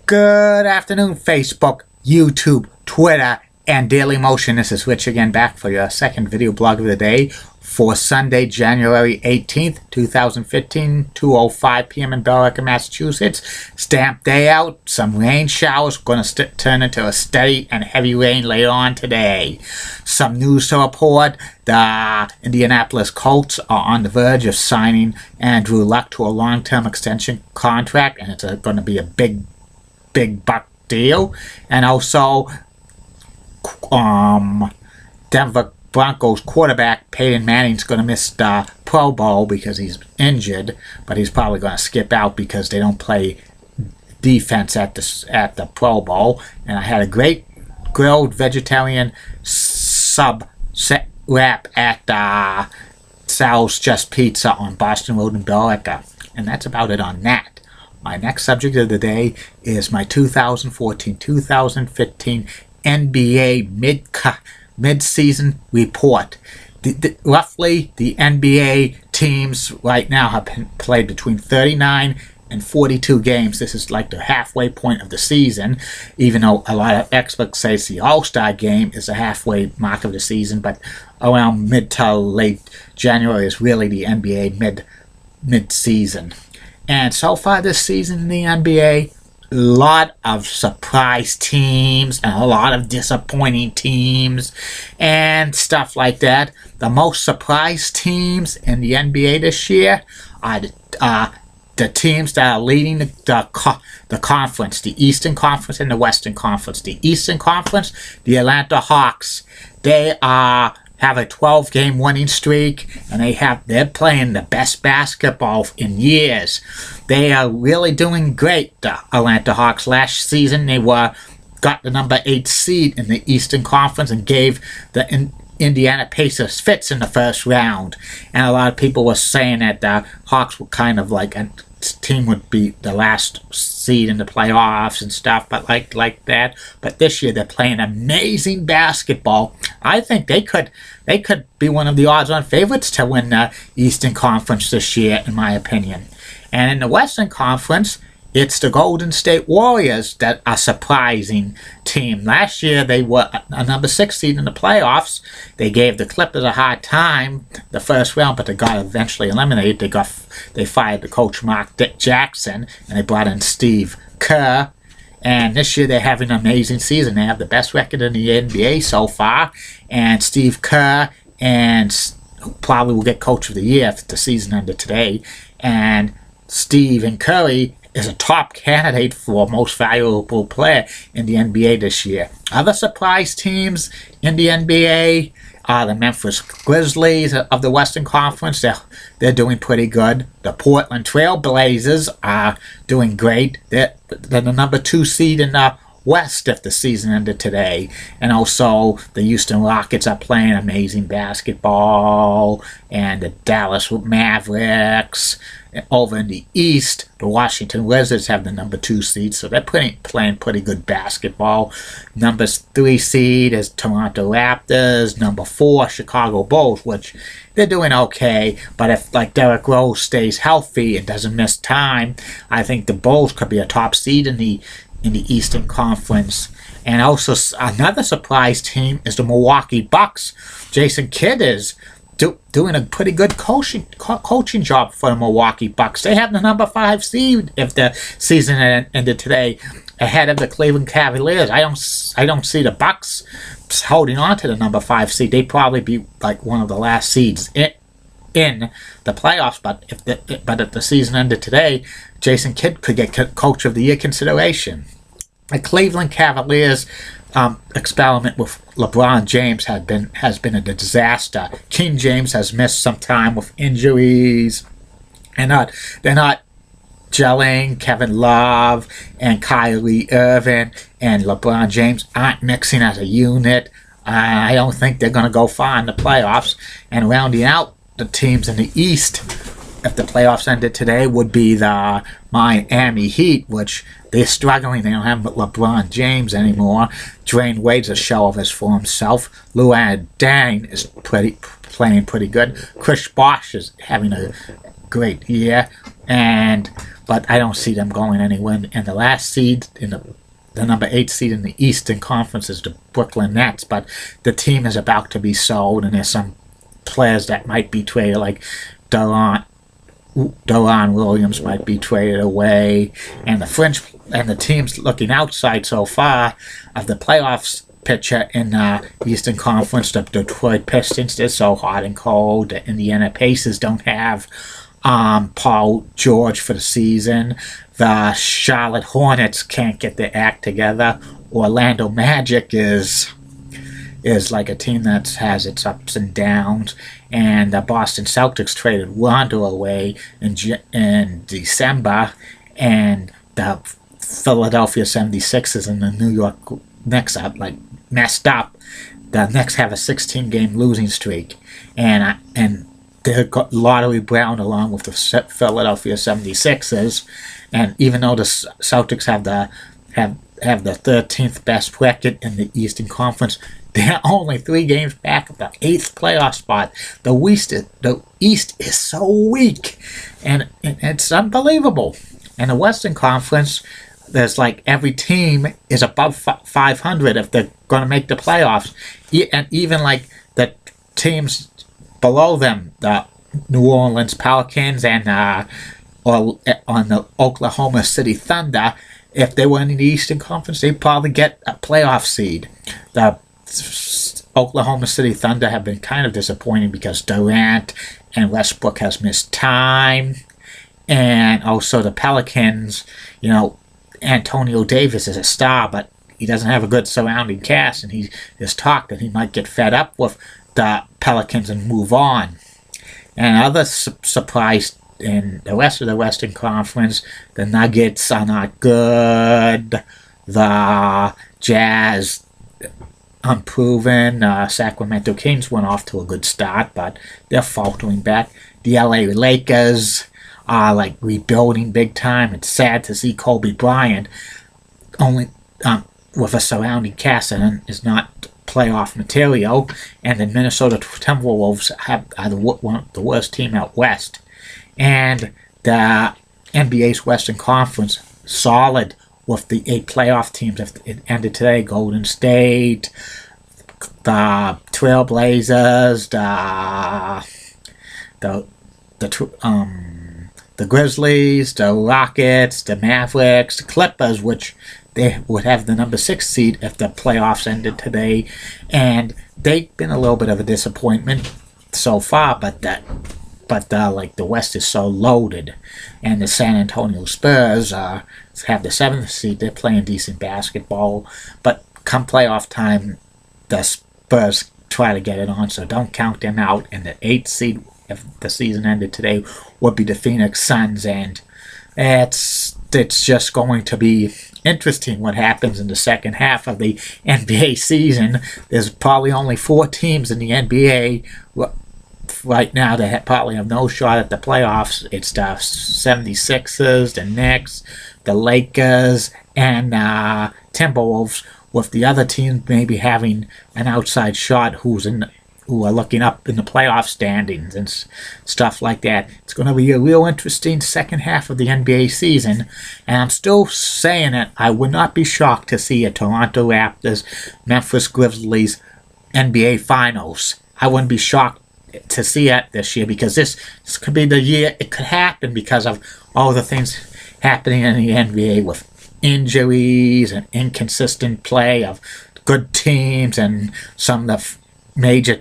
Good afternoon, Facebook, YouTube, Twitter, and Daily Motion. This is Rich again, back for your second video blog of the day for Sunday, January 18th, 2015, 2:05 p.m. in Billerica, Massachusetts. Stamp day out. Some rain showers going to turn into a steady and heavy rain later on today. Some news to report. The Indianapolis Colts are on the verge of signing Andrew Luck to a long-term extension contract, and it's going to be a big buck deal. And also Denver Broncos quarterback Peyton Manning's going to miss the Pro Bowl because he's injured, but he's probably going to skip out because they don't play defense at the Pro Bowl. And I had a great grilled vegetarian sub set wrap at Sal's Just Pizza on Boston Road in Billerica. And that's about it on that. My next subject of the day is my 2014-2015 NBA mid-season report. Roughly, the NBA teams right now have played between 39 and 42 games. This is like the halfway point of the season, even though a lot of experts say the All-Star game is the halfway mark of the season, but around mid to late January is really the NBA mid-season. And so far this season in the NBA, a lot of surprise teams and a lot of disappointing teams and stuff like that. The most surprise teams in the NBA this year are the teams that are leading the conference, the Eastern Conference and the Western Conference. The Eastern Conference, the Atlanta Hawks, they have a 12-game winning streak, and they're playing the best basketball in years. They are really doing great. The Atlanta Hawks last season, they got the number 8 seed in the Eastern Conference and gave the Indiana Pacers fits in the first round. And a lot of people were saying that the Hawks were kind of like a team would be the last seed in the playoffs and stuff, but like that. But this year they're playing amazing basketball. I think they could be one of the odds-on favorites to win the Eastern Conference this year, in my opinion. And in the Western Conference, it's the Golden State Warriors that are a surprising team. Last year, they were a number 6 seed in the playoffs. They gave the Clippers a hard time the first round, but they got eventually eliminated. They fired the coach Mark Jackson, and they brought in Steve Kerr. And this year, they're having an amazing season. They have the best record in the NBA so far. And Steve Kerr probably will get Coach of the Year if the season ended today. And Stephen Curry is a top candidate for most valuable player in the NBA this year. Other surprise teams in the NBA are the Memphis Grizzlies of the Western Conference. They're doing pretty good. The Portland Trail Blazers are doing great. They're the number 2 seed in the West if the season ended today. And also the Houston Rockets are playing amazing basketball. And the Dallas Mavericks. Over in the East, the Washington Wizards have the number 2 seed, so they're playing pretty good basketball. Number 3 seed is Toronto Raptors. Number 4, Chicago Bulls, which they're doing okay. But if Derrick Rose stays healthy and doesn't miss time, I think the Bulls could be a top seed in the Eastern Conference. And also another surprise team is the Milwaukee Bucks. Jason Kidd is doing a pretty good coaching job for the Milwaukee Bucks. They have the number 5 seed if the season ended today, ahead of the Cleveland Cavaliers. I don't see the Bucks holding on to the number 5 seed. They'd probably be like one of the last seeds in the playoffs. But if the season ended today, Jason Kidd could get Coach of the Year consideration. The Cleveland Cavaliers experiment with LeBron James has been a disaster. King James has missed some time with injuries, and they're not gelling. Kevin Love and Kyrie Irving and LeBron James aren't mixing as a unit. I don't think they're going to go far in the playoffs. And rounding out the teams in the East, if the playoffs ended today, would be the Miami Heat, which they're struggling. They don't have LeBron James anymore. Dwayne Wade's a shell of his for himself. Luol Deng is playing pretty good. Chris Bosh is having great year, but I don't see them going anywhere. And the last seed in the number 8 seed in the Eastern Conference is the Brooklyn Nets, but the team is about to be sold, and there's some players that might be traded, like Deron Williams might be traded away, and the teams looking outside so far of the playoffs picture in the Eastern Conference. The Detroit Pistons, they're so hot and cold. The Indiana Pacers don't have Paul George for the season. The Charlotte Hornets can't get their act together. Orlando Magic is like a team that has its ups and downs. And the Boston Celtics traded Rondo away in December. And the Philadelphia 76ers and the New York Knicks are like messed up. The Knicks have a 16-game losing streak. And they're lottery bound along with the Philadelphia 76ers. And even though the Celtics have the 13th best record in the Eastern Conference, they're only 3 games back of the 8th playoff spot. The East is so weak, and it's unbelievable. In the Western Conference, there's like every team is above 500 if they're going to make the playoffs, and even like the teams below them, the New Orleans Pelicans and on the Oklahoma City Thunder, if they were in the Eastern Conference, they'd probably get a playoff seed. The Oklahoma City Thunder have been kind of disappointing because Durant and Westbrook has missed time, and also the Pelicans, Antonio Davis is a star, but he doesn't have a good surrounding cast, and he has talked that he might get fed up with the Pelicans and move on. And other surprise in the rest of the Western Conference, the Nuggets are not good. The Jazz, unproven. Sacramento Kings went off to a good start, but they're faltering back. The LA Lakers are like rebuilding big time. It's sad to see Kobe Bryant only with a surrounding cast and is not playoff material. And the Minnesota Timberwolves are the worst team out west. And the NBA's Western Conference, solid with the 8 playoff teams. If it ended today, Golden State, the Trailblazers, the Grizzlies, the Rockets, the Mavericks, the Clippers, which they would have the number 6 seed if the playoffs ended today. And they've been a little bit of a disappointment so far, but the West is so loaded. And the San Antonio Spurs have the 7th seed. They're playing decent basketball, but come playoff time, the Spurs try to get it on, so don't count them out. And the 8th seed, if the season ended today, would be the Phoenix Suns. And it's just going to be interesting what happens in the second half of the NBA season. There's probably only 4 teams in the NBA right now that probably have no shot at the playoffs. It's the 76ers, the Knicks, the Lakers, and Timberwolves, with the other teams maybe having an outside shot who are looking up in the playoff standings and stuff like that. It's going to be a real interesting second half of the NBA season, and I'm still saying it. I would not be shocked to see a Toronto Raptors, Memphis Grizzlies NBA Finals. I wouldn't be shocked to see it this year, because this could be the year it could happen because of all the things happening in the NBA with injuries and inconsistent play of good teams and some of the major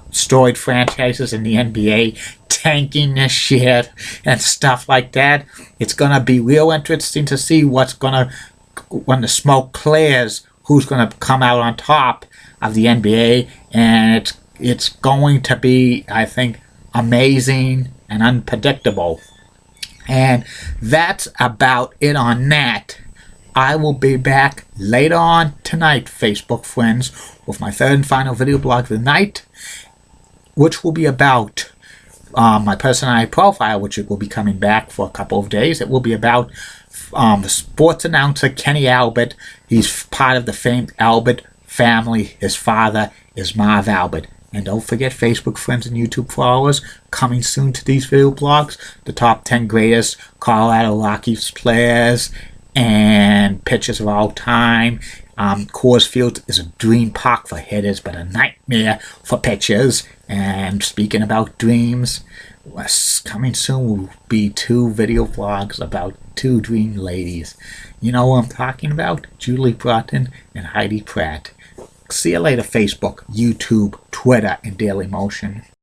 storied franchises in the NBA tanking this year and stuff like that. It's going to be real interesting to see when the smoke clears, who's going to come out on top of the NBA, and it's going to be, I think, amazing and unpredictable. And that's about it on that. I will be back later on tonight, Facebook friends, with my third and final video blog of the night, which will be about my personality profile, which it will be coming back for a couple of days. It will be about the sports announcer Kenny Albert. He's part of the famed Albert family. His father is Marv Albert. And don't forget Facebook friends and YouTube followers. Coming soon to these video blogs, the top 10 greatest Colorado Rockies players and pitchers of all time. Coors Field is a dream park for hitters, but a nightmare for pitchers. And speaking about dreams, coming soon will be 2 video vlogs about 2 dream ladies. You know what I'm talking about? Julie Broughton and Heidi Pratt. See you later, Facebook, YouTube, Twitter, and Daily Motion.